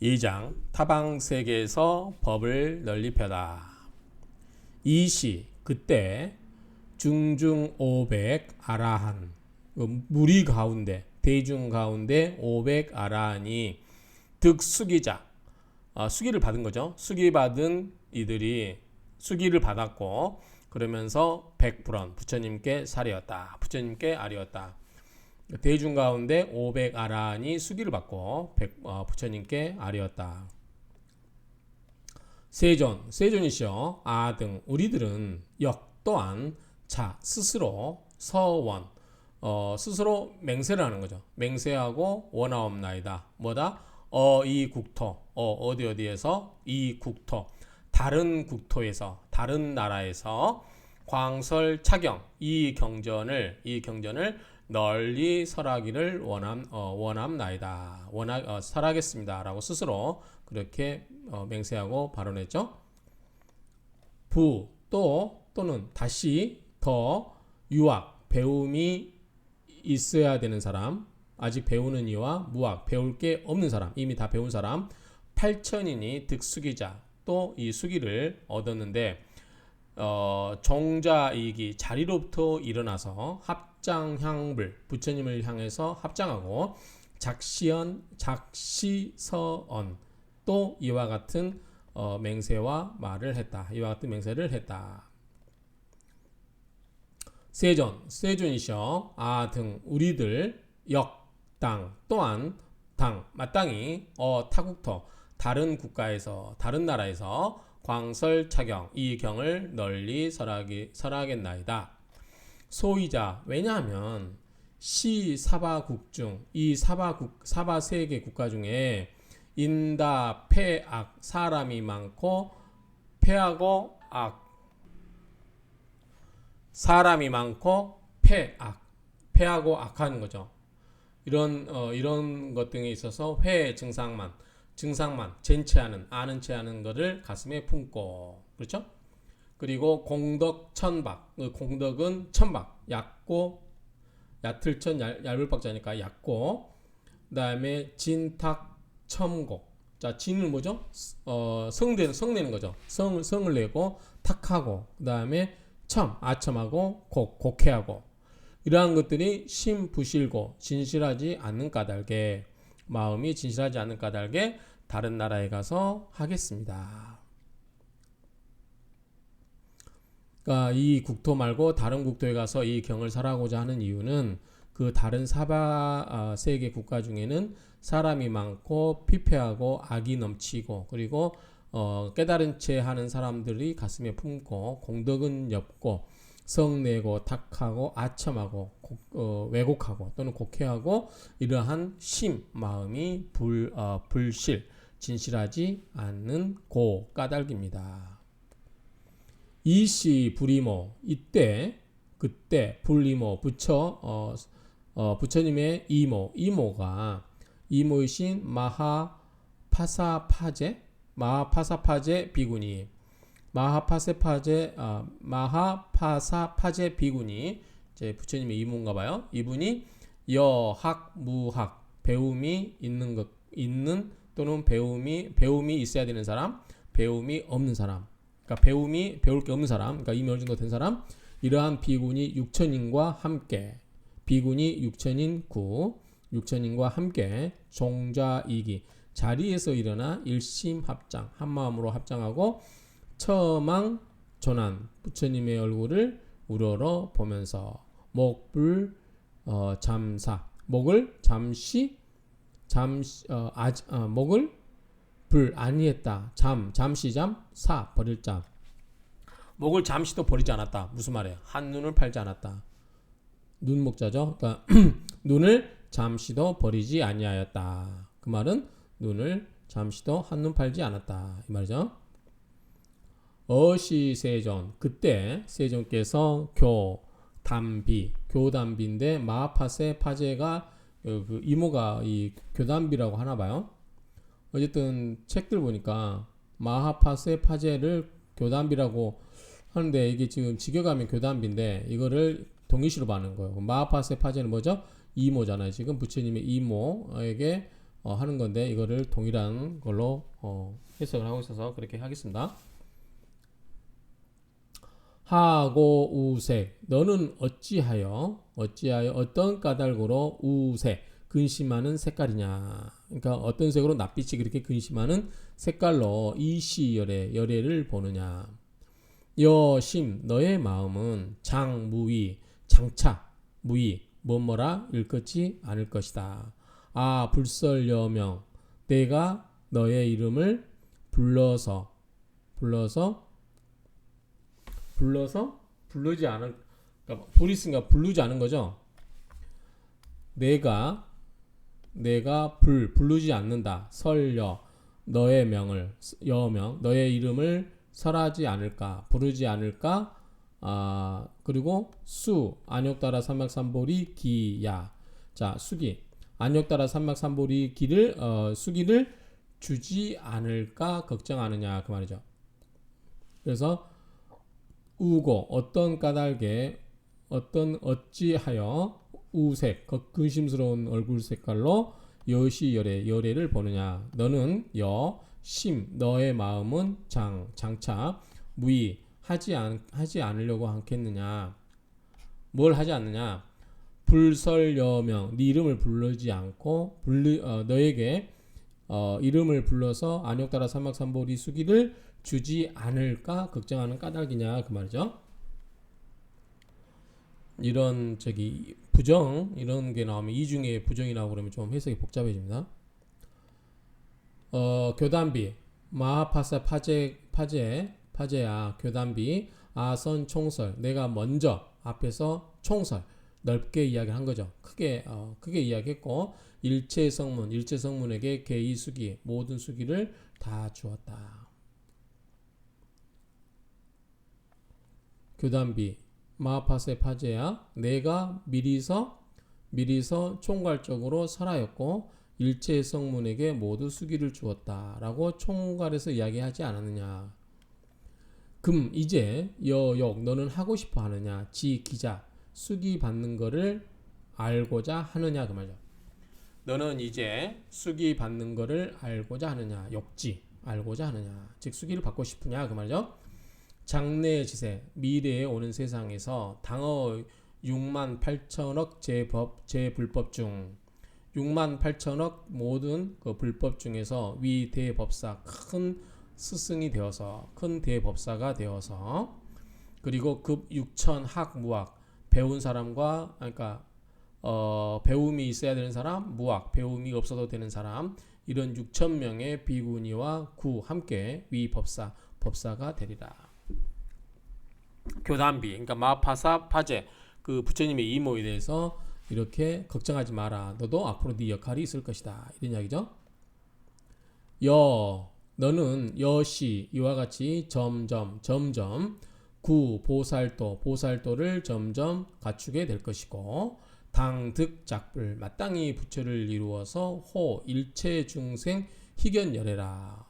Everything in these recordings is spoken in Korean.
2장 타방세계에서 법을 널리 펴다. 이시 그때 중중 500 아라한 무리 가운데 대중 가운데 500 아라한이 득수기자 수기를 받은 거죠. 수기 받은 이들이 수기를 받았고 그러면서 100불원 부처님께 살이었다. 부처님께 아리였다. 대중 가운데 500 아라한이 수기를 받고 부처님께 아리였다. 세존이시여 아등 우리들은 역 또한 자 스스로 서원 스스로 맹세를 하는 거죠. 맹세하고 원하옵나이다. 뭐다? 이 국토 어디에서 이 국토 다른 국토에서 다른 나라에서 광설 차경 이 경전을 널리 설하기를 원함나이다. 설하겠습니다라고 스스로 그렇게 맹세하고 발언했죠. 또는 다시 더 유학 배움이 있어야 되는 사람, 아직 배우는 이와 무학 배울 게 없는 사람, 이미 다 배운 사람 8천인이 득수기자 또 이 수기를 얻었는데 종자이기 자리로부터 일어나서 합장향불 부처님을 향해서 합장하고 작시서언 또 이와 같은 맹세와 말을 했다. 이와 같은 맹세를 했다. 세존이셔 등 우리들 역당 또한 당 마땅히 타국토 다른 국가에서 다른 나라에서 광설차경 이 경을 널리 설하겠나이다. 소이자 왜냐하면 시사바국 중 이 사바 세계 국가 중에 인다 폐악 사람이 많고 폐하고 악 사람이 많고 폐하고 악하는 거죠. 이런 것 등에 있어서 회 증상만 젠체하는 아는 체하는 것을 가슴에 품고 그렇죠? 그리고 공덕 천박 공덕은 천박 얕고 얕을천 얇을 박자니까 얕고 그다음에 진탁 첨곡 자 진은 뭐죠? 성내는 거죠. 성을 내고 탁하고 그다음에 아첨하고 곡해하고 이러한 것들이 심부실고 진실하지 않는 까닭에 마음이 진실하지 않는 까닭에 다른 나라에 가서 하겠습니다. 그러니까 이 국토 말고 다른 국토에 가서 이 경을 설하고자 하는 이유는 그 다른 사바 세계 국가 중에는 사람이 많고 피폐하고 악이 넘치고 그리고 깨달은 채 하는 사람들이 가슴에 품고 공덕은 옅고 성내고 탁하고 아첨하고 왜곡하고 또는 곡해하고 이러한 마음이 불실 진실하지 않는 까닭입니다. 이시 불이모 그때 불이모 부처님의 이모가 이모이신 마하파사파제 비구니 마하파사파제 비구니 이제 부처님의 이모인가 봐요. 이분이 여학 무학 배움이 있는 또는 배움이 있어야 되는 사람, 배움이 없는 사람. 그러니까 배울 게 없는 사람, 그러니까 이미 어느 정도 된 사람, 이러한 비구니 6천인과 함께 비구니 6천인과 함께 종자이기 자리에서 일어나 일심합장 한마음으로 합장하고 처망 전환 부처님의 얼굴을 우러러 보면서 목불 잠사 목을 목을 불 아니했다. 잠시잠 사 버릴 잠 목을 잠시도 버리지 않았다. 무슨 말이에요? 한눈을 팔지 않았다. 눈목자죠. 그러니까 눈을 잠시도 버리지 아니하였다. 그 말은 눈을 잠시도 한눈 팔지 않았다. 이 말이죠. 어시세존 그때 세존께서 교담비인데 마하파세 파제가 그 이모가 이 교담비라고 하나 봐요. 어쨌든 책들 보니까 마하파세 파제를 교담비라고 하는데 이게 지금 직역하면 교담비인데 이거를 동의시로 받는 거예요. 마하파세 파제는 뭐죠? 이모잖아요. 지금 부처님의 이모에게 하는 건데 이거를 동일한 걸로 해석을 하고 있어서 그렇게 하겠습니다. 하고 우색 너는 어찌하여 어떤 까닭으로 우색 근심하는 색깔이냐. 그러니까 어떤 색으로 낯빛이 그렇게 근심하는 색깔로 이시열의 보느냐. 여심 너의 마음은 장무위 장차 무위 뭐뭐라 일컫지 않을 것이다. 아 불설여명 내가 너의 이름을 불러서 부르지 않을 그러니까 불이 있으니까 부르지 않은 거죠. 내가 부르지 않는다. 설여 너의 명을 여명 너의 이름을 설하지 않을까 부르지 않을까. 그리고 수 안욕따라 삼맥삼보리 기야. 자 수기 안욕따라 삼맥삼보리 기를 수기를 주지 않을까 걱정하느냐 그 말이죠. 그래서 우고 어떤 까닭에 어찌하여 우색 근심스러운 얼굴 색깔로 여시열의 보느냐. 너는 여심 너의 마음은 장차 무의 하지 않으려고 하겠느냐. 뭘 하지 않느냐. 불설여명 네 이름을 부르지 않고 너에게 이름을 불러서 안욕따라 삼막삼보리 수기를 주지 않을까 걱정하는 까닭이냐 그 말이죠. 이런 부정 이런 게 나오면 이중에 부정이 나오고 그러면 좀 해석이 복잡해집니다. 교단비 마하파사 파제야 교단비 아선 총설 내가 먼저 앞에서 총설 넓게 이야기를 한 거죠. 크게 이야기했고 일체 성문에게 개의 수기 모든 수기를 다 주었다. 교단비 마하파세 파제야 내가 미리서 총괄적으로 설하였고 일체 성문에게 모두 수기를 주었다라고 총괄해서 이야기하지 않았느냐. 금 이제 여욕 너는 하고 싶어 하느냐. 지 기자 수기 받는 거를 알고자 하느냐 그 말이죠. 너는 이제 수기 받는 거를 알고자 하느냐. 욕지 알고자 하느냐. 즉 수기를 받고 싶으냐 그 말이죠. 장래 지세 미래에 오는 세상에서 당어 6만 8천억 제불법 중 6만 8천억 모든 그 불법 중에서 위 대법사 큰 스승이 되어서 큰 대법사가 되어서 그리고 급 6천 학 무학 배운 사람과 그러니까 배움이 있어야 되는 사람 무학 배움이 없어도 되는 사람 이런 6천 명의 비구니와 구 함께 위 법사가 되리라. 교단비 그러니까 마파사 파제 그 부처님의 이모에 대해서 이렇게 걱정하지 마라. 너도 앞으로 네 역할이 있을 것이다. 이런 이야기죠. 너는 여시 이와 같이 점점 보살도를 점점 갖추게 될 것이고 당득 작불 마땅히 부처를 이루어서 호 일체 중생 희견열애라.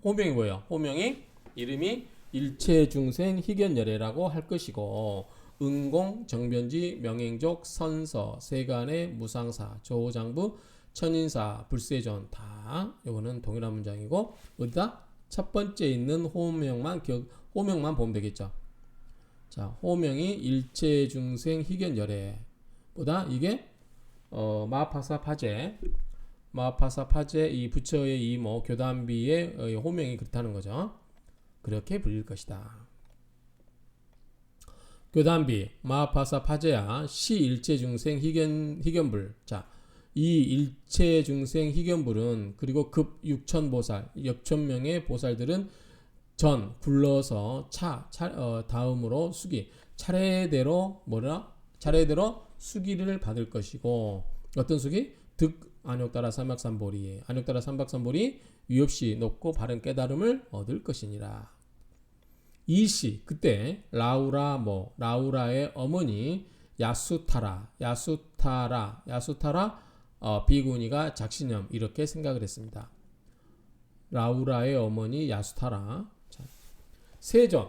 호명이 뭐예요? 호명이 이름이 일체 중생 희견열애라고 할 것이고 은공 정변지 명행족 선서 세간의 무상사 조장부 천인사 불세존 다 이거는 동일한 문장이고 어디다 첫 번째 있는 호명만 보면 되겠죠. 자 호명이 일체 중생 희견열애보다 이게 마파사 파제 이 부처의 이모 교단비의 호명이 그렇다는 거죠. 그렇게 불릴 것이다. 교단비 마하파사 파제야 시 일체중생 희견불. 자, 이 일체중생 희견불은 그리고 급 6천보살 6천명의 보살들은 굴러서 다음으로 수기 차례대로 수기를 받을 것이고 어떤 수기? 득 안욕따라 삼박삼보리 위없이 높고 바른 깨달음을 얻을 것이니라. 이시 그때 라우라의 어머니 야수타라 비구니가 작신염 이렇게 생각을 했습니다. 라우라의 어머니 야수타라. 세존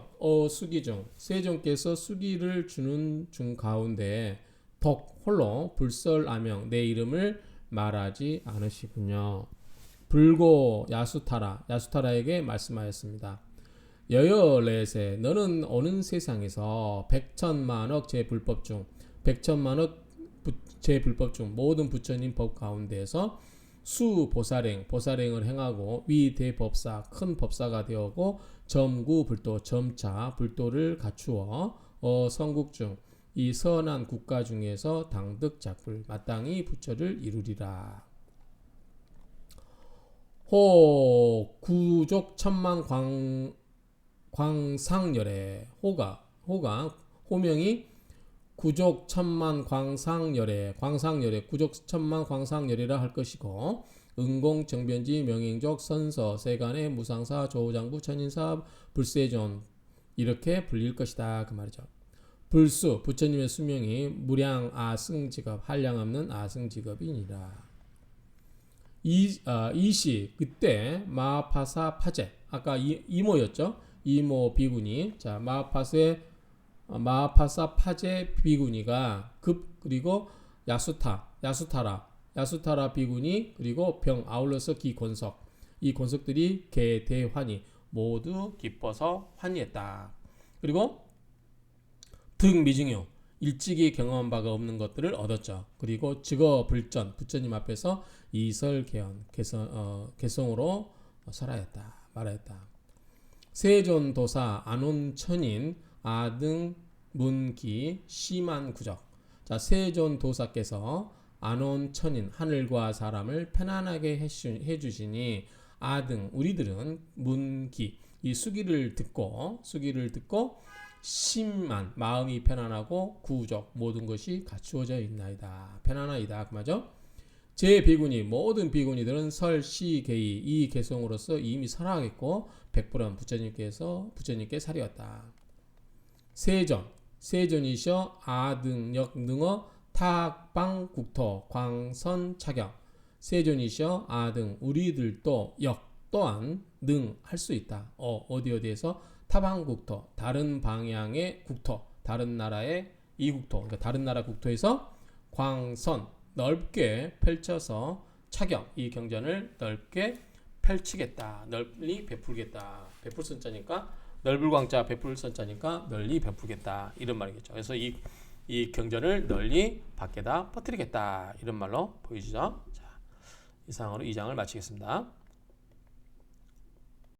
수기 중 세존께서 수기를 주는 중 가운데 덕 홀로 불설아명 내 이름을 말하지 않으시군요. 불고 야수타라에게 말씀하였습니다. 여여렛에 너는 오는 세상에서 백천만억 제불법 중 제불법 중 모든 부처님 법 가운데에서 보살행을 행하고 위대법사 큰 법사가 되었고 점구불도 점차 불도를 갖추어 성국 중 이 선한 국가 중에서 당득작불 마땅히 부처를 이루리라. 호 구족 천만 광상열애 호명이 구족 천만 광상열애 구족 천만 광상열애라 할 것이고 은공 정변지 명행족 선서 세간의 무상사 조장부 천인사 불세존 이렇게 불릴 것이다 그 말이죠. 불수 부처님의 수명이 무량 아승직업 한량없는 아승직업이니라. 이시 그때 마하파사 파제 아까 이모였죠. 이모 비구니 자 마하파사 파제 비구니가 그리고 야수타라 비구니 그리고 병 아울러서 기권석 이 권석들이 개대환희 모두 기뻐서 환희했다. 그리고 득미증요 일찍이 경험한 바가 없는 것들을 얻었죠. 그리고 즉어불전 부처님 앞에서 이설개연 개성으로 설하였다 말하였다. 세존도사 안온천인 아등 문기 심한 구적 자 세존도사께서 안온천인 하늘과 사람을 편안하게 해주시니 아등 우리들은 문기 이 수기를 듣고 심한 마음이 편안하고 구적 모든 것이 갖추어져 있나이다. 편안하이다 그 말이죠. 제 비구니 모든 비구니들은 설시개이 이 개성으로서 이미 설하겠고 백불은 부처님께 사리웠다. 세존이셔 아등역 능어 탁방국토 광선차경 세존이셔 아등 우리들도 역 또한 능 할 수 있다. 어디에서 타방국토 다른 방향의 국토 다른 나라의 이국토 그러니까 다른 나라 국토에서 광선 넓게 펼쳐서 차경 이 경전을 넓게 펼치겠다 널리 베풀겠다 베풀선자니까 넓을 광자 베풀선자니까 널리 베풀겠다 이런 말이겠죠. 그래서 이 경전을 널리 밖에다 퍼뜨리겠다 이런 말로 보이시죠. 자, 이상으로 2장을 마치겠습니다.